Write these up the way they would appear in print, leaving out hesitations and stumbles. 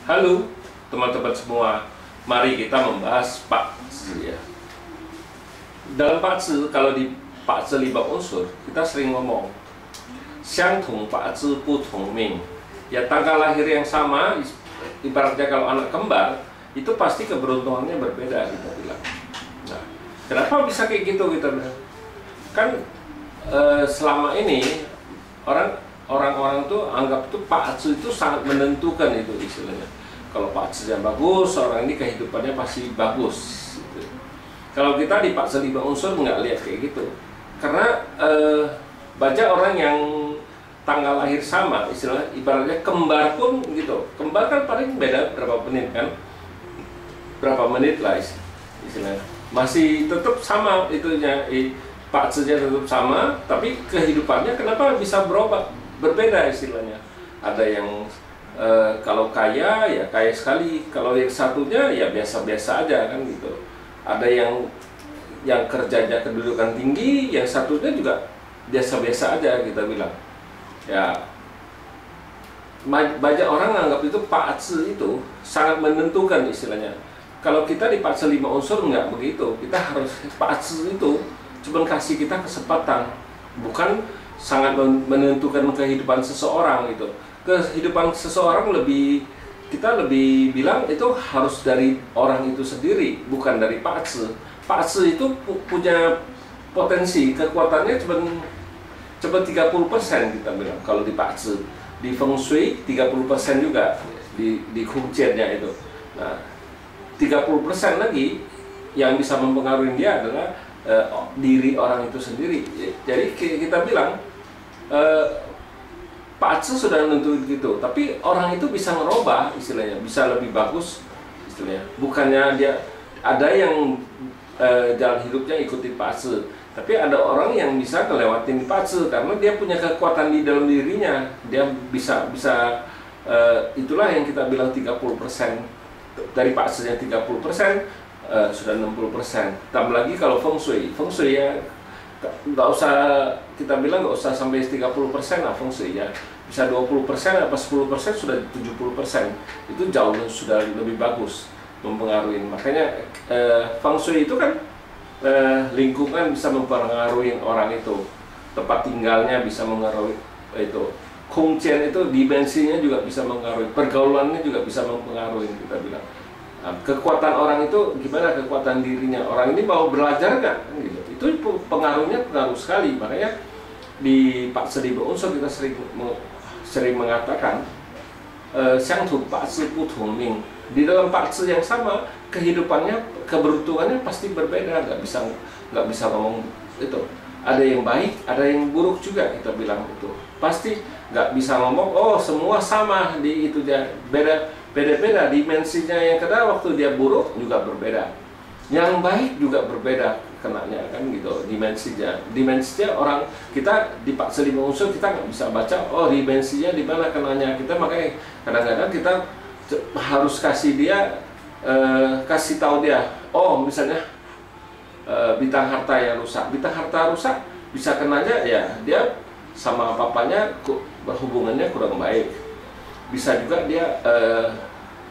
Halo teman-teman semua, mari kita membahas Pakzi ya. Dalam Pakzi, kalau di Pakzi 5 unsur, kita sering ngomong Xiangtong Pakzi Putong Ming. Ya, tanggal lahir yang sama, ibaratnya kalau anak kembar, itu pasti keberuntungannya berbeda, kita bilang. Nah, kenapa bisa kayak gitu kita bilang? Kan selama ini orang-orang tuh anggap tuh Pakzi itu sangat menentukan itu istilahnya. Kalau Pakzinya bagus, orang ini kehidupannya pasti bagus gitu. Kalau kita di Pakzi 5 unsur nggak lihat kayak gitu, karena banyak orang yang tanggal lahir sama, istilahnya ibaratnya kembar pun gitu. Kembar kan paling beda berapa menit kan, berapa menit lah istilahnya, masih tetap sama itunya, Pakzinya tetap sama, tapi kehidupannya kenapa bisa berubah, berbeda istilahnya. Ada yang kalau kaya ya kaya sekali, kalau yang satunya ya biasa-biasa aja kan gitu. Ada yang kerjanya kedudukan tinggi, yang satunya juga biasa-biasa aja kita bilang. Ya, banyak orang anggap itu Pakzi itu sangat menentukan istilahnya. Kalau kita di Pakzi 5 unsur nggak begitu. Kita harus Pakzi itu cuma kasih kita kesempatan, bukan sangat menentukan kehidupan seseorang itu. Kehidupan seseorang kita lebih bilang itu harus dari orang itu sendiri, bukan dari Pakzi. Pakzi itu punya potensi, kekuatannya cuma 30% kita bilang kalau di Pakzi. Di Feng Shui 30% juga di Kung Jian-nya itu. Nah, 30% lagi yang bisa mempengaruhi dia adalah diri orang itu sendiri. Jadi kita bilang Pakzi sudah nentuin gitu, tapi orang itu bisa ngerubah istilahnya, bisa lebih bagus istilahnya. Bukannya dia ada yang jalan hidupnya ikuti Pakzi, tapi ada orang yang bisa ngelewatin Pakzi karena dia punya kekuatan di dalam dirinya. Dia bisa itulah yang kita bilang 30%. Dari Pakzinya 30%, sudah 60%. Tambah lagi kalau Feng Shui ya nggak usah, kita bilang nggak usah sampai 30% lah Feng Shui ya. Bisa 20% apa 10% sudah 70%. Itu jauh sudah lebih bagus mempengaruhi. Makanya Feng Shui itu kan lingkungan bisa mempengaruhi orang itu, tempat tinggalnya bisa mempengaruhi itu. Kung Jian itu dimensinya juga bisa mempengaruhi, pergaulannya juga bisa mempengaruhi kita bilang. Nah, kekuatan orang itu gimana, kekuatan dirinya orang ini mau belajar nggak gitu. Itu pengaruh sekali. Makanya di Pakzi 5 unsur kita sering mengatakan Xiangtong Pakzi Putong Ming. Di dalam Pakzi yang sama, kehidupannya, keberuntungannya pasti berbeda. Nggak bisa ngomong itu. Ada yang baik, ada yang buruk juga kita bilang itu. Pasti nggak bisa ngomong oh semua sama di itu aja. Beda-beda dimensinya. Yang kedua waktu dia buruk juga berbeda. Yang baik juga berbeda kenanya kan gitu dimensinya orang kita di Pakzi 5 unsur kita nggak bisa baca oh dimensinya di mana kenanya kita. Makanya kadang-kadang kita harus kasih tahu dia oh misalnya bintang harta yang rusak, bisa kenanya ya dia sama papanya hubungannya kurang baik. Bisa juga dia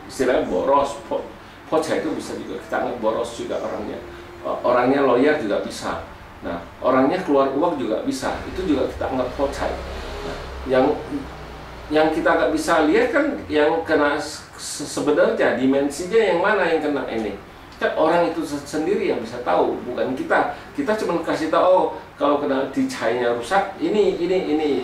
istilahnya boros, pocah itu bisa juga kita anggap boros juga orangnya lawyer juga bisa. Nah, orangnya keluar uang juga bisa, itu juga kita anggap pocah. Nah, yang kita nggak bisa lihat kan yang kena sebenarnya dimensinya yang mana yang kena ini. Kan orang itu sendiri yang bisa tahu, bukan kita. Kita cuma kasih tahu oh, kalau kena dicainya rusak, ini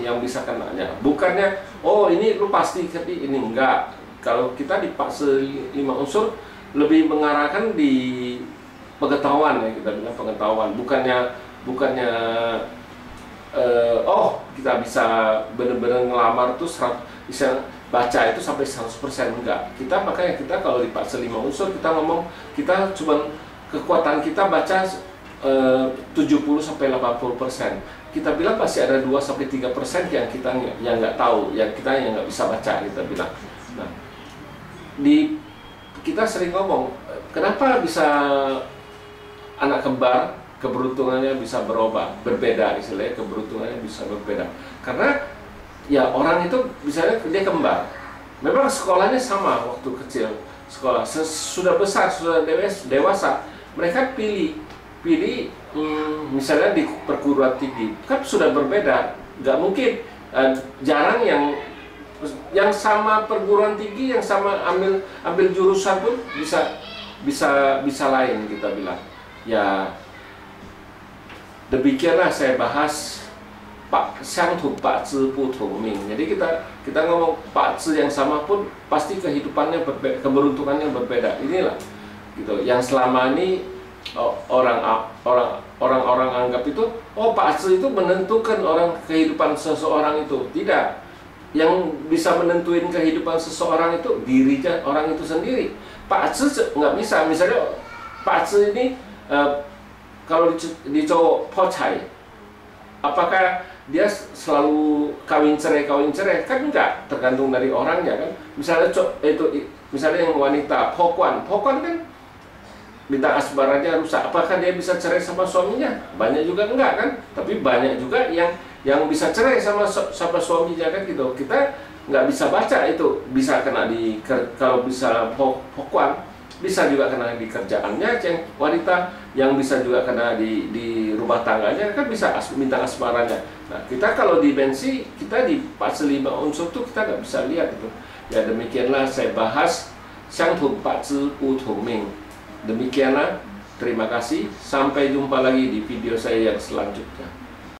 yang bisa kenanya. Bukannya oh ini lu pasti ini enggak. Kalau kita di Pakzi 5 unsur lebih mengarahkan di pengetahuan ya, kita bilang pengetahuan. Bukannya oh kita bisa benar-benar ngelamar tuh bisa baca itu sampai 100% enggak. Makanya kita kalau di Pakzi 5 unsur kita ngomong kita cuma kekuatan kita baca 70-80%. Kita bilang pasti ada 2-3% yang kita nggak tahu, yang nggak bisa baca kita bilang. Nah, kita sering ngomong kenapa bisa anak kembar keberuntungannya bisa berbeda istilahnya, keberuntungannya bisa berbeda karena ya orang itu misalnya dia kembar Memang sekolahnya sama waktu kecil, sekolah sudah besar, sudah dewasa, mereka pilih misalnya di perguruan tinggi kan sudah berbeda, nggak mungkin jarang yang sama perguruan tinggi, yang sama ambil jurusan pun bisa lain, kita bilang. Ya demikianlah saya bahas Pak Xiang Tu Pak Zhi Bu Tong Ming. Jadi kita ngomong Pak Zhi yang sama pun pasti kehidupannya berbeda, keberuntungannya berbeda. Inilah gitu yang selama ini orang-orang anggap itu, oh Pak Zhi itu menentukan kehidupan seseorang itu. Tidak. Yang bisa menentuin kehidupan seseorang itu dirinya orang itu sendiri. Pak Zhi nggak bisa. Misalnya Pak Zhi ini kalau di cowok pocai, apakah dia selalu kawin cerai kan enggak, tergantung dari orangnya kan. Misalnya yang wanita pokwan kan bintang asmaranya rusak, apakah dia bisa cerai sama suaminya? Banyak juga enggak kan, tapi banyak juga yang bisa cerai sama suaminya kan gitu. Kita nggak bisa baca itu, bisa kena kalau bisa pokwan, bisa juga kena di kerjaannya, yang wanita yang bisa juga kena di rumah tangganya kan, bisa bintang asmaranya. Nah kita kalau dimensi, kita di fase 5 unsur tuh kita nggak bisa lihat itu. Ya demikianlah saya bahas Xiang Tu Pak Zhi Bu Tong Ming. Demikianlah, terima kasih, sampai jumpa lagi di video saya yang selanjutnya.